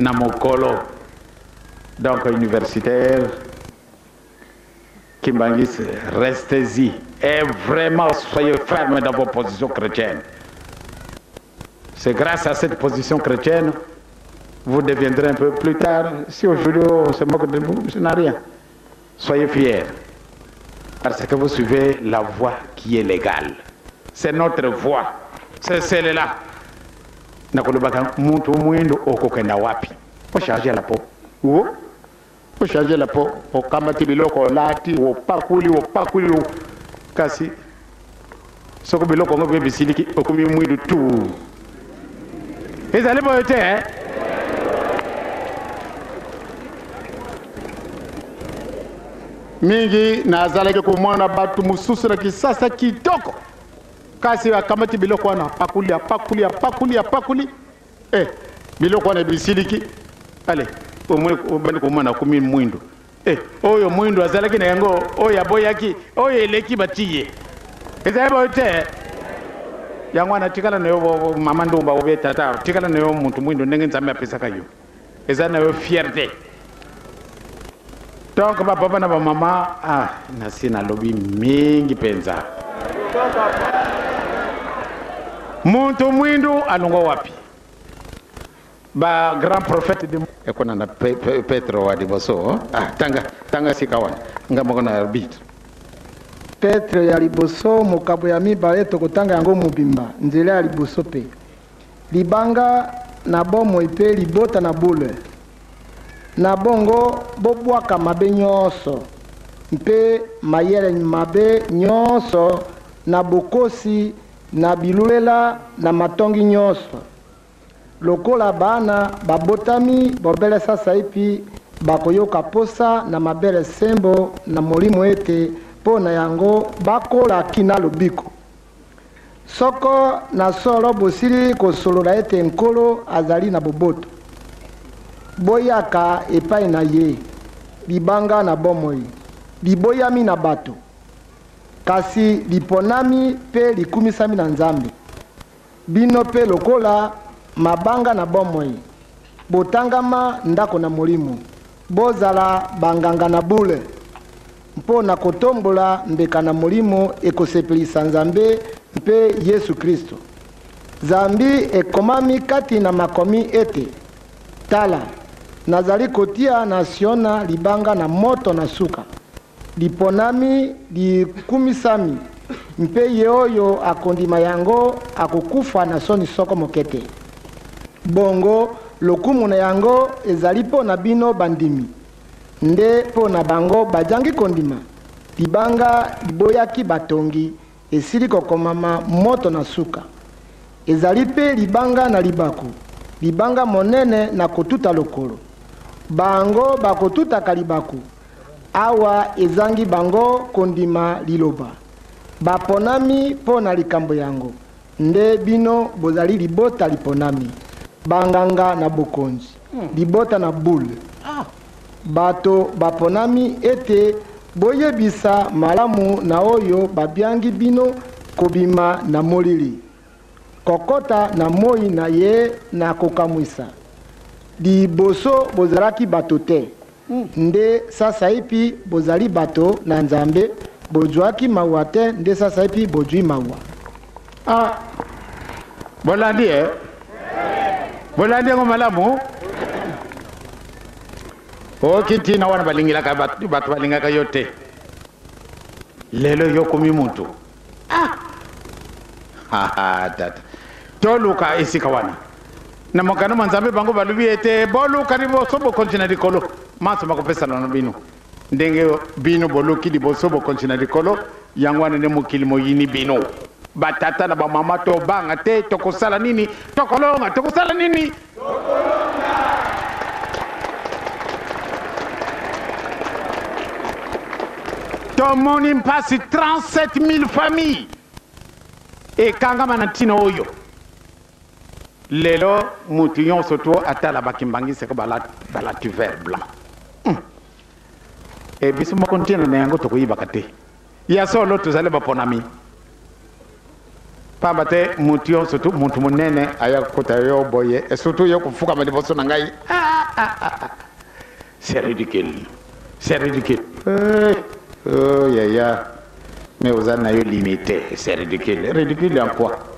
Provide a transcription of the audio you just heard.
na mokolo donc universitaire Kimbangis, restez-y et vraiment soyez fermes dans vos positions chrétiennes. C'est grâce à cette position chrétienne vous deviendrez un peu plus tard, si aujourd'hui on se moque de vous, ce n'a rien. Soyez fiers parce que vous suivez la voie qui est légale. C'est notre voie, c'est celle-là. Nakolobaka muntu mwendo okokenda wapi? O charger la peau. O charger la peau, o kamati biloko lati, o pakuli kasi. Soko biloko ngobe bisiliki okumi mwidu tu. Ezali boyote mingi na azalaki kumwana batu mususu na kisasa kitoko. Kasi akamati biloko wana pakuli biloko wana bisiliki ale omwe obandi komana kumi mwindo oyo mwindo azalaki na yango oyo aboyaki oyo eleki batiye ezaba te yango ana tikala nayo mama ndumba obe tata tikala nayo muntu mwindo ndenge nzambe apesaka yo ezana yo fierté. Donc papa na mama na sina lobi mingi penza muntu mwindo alongo wapi ba grand prophète de ekona na Petro wa diboso tanga sikawana ngamoko na arbitre Petro ya liboso mokabo ya mibale tokotanga yango mobimba nzela ya liboso pe libanga na bomo ipe libota na bule na bongo bobwaka mabe nyonso mpe mayele mabe nyonso na bokosi na bilulela na matongi nyonso lokola bana babotami bobele sasa ipi bakoyoka posa na mabele sembo na molimo ete po na yango bakola kina lobiko soko na solo bosili kosolola ete nkolo azali na boboto boyaka epai na ye libanga na bomoi liboyami na bato kasi liponami pe likumisami na nzambe bino pe lokola mabanga na bomoi botangama ndako na molimo bozala banganga na bule mpo na kotombola mbeka na molimo ekosepelisa nzambe mpe Yesu Kristo. Zambi ekomami kati na makomi ete tala nazali kotia nasiona libanga na moto na suka liponami likumisami mpe ye oyo akondima yango akokufa na soni soko mokete bongo lokumu na yango ezali po na bino bandimi nde po na bango bajangi kondima libanga liboyaki batongi esili kokomama moto na suka ezali pe libanga na libaku libanga monene na kotuta lokolo bango bakotutaka libaku awa ezangi bango kondima liloba baponami po na likambo yango nde bino bozali libota liponami banganga na bokonzi libota na bule bato baponami ete boyebisa malamu na oyo babyangi bino kobima na molili kokota na moi na ye na kokamwisa liboso bozalaki bato te nde sasa ipi bozali bato na nzambe bozwaki mawa te nde sasa ipi bozwi mawa bolandi bolandi ngo malamu okiti na wana balingilaka bato balingaka yote lelo yokomi muntu tata toluka esika wana na mokano manzambe bango balubi ete boluka liboso bokontina likolo maso makopesa na bino ndenge bino boluki liboso bokontina likolo yango wana ne mokili moyini bino batata na bamama to banga te tokosala nini tokosala nini tomoni mpasi 37 000 familles ekangama na ntina oyo lelo mutu nyonso to atala bakimbangiseko balati vert blanc biso moko ntina na yango tokoyibaka te ya solo tozali baponami pamba te mutio surtout mutu munene aya kota yo boye et surtout yo kufuka ma liboso na ngai c'est ridicule oh ya mais vous en avez limité c'est ridicule en quoi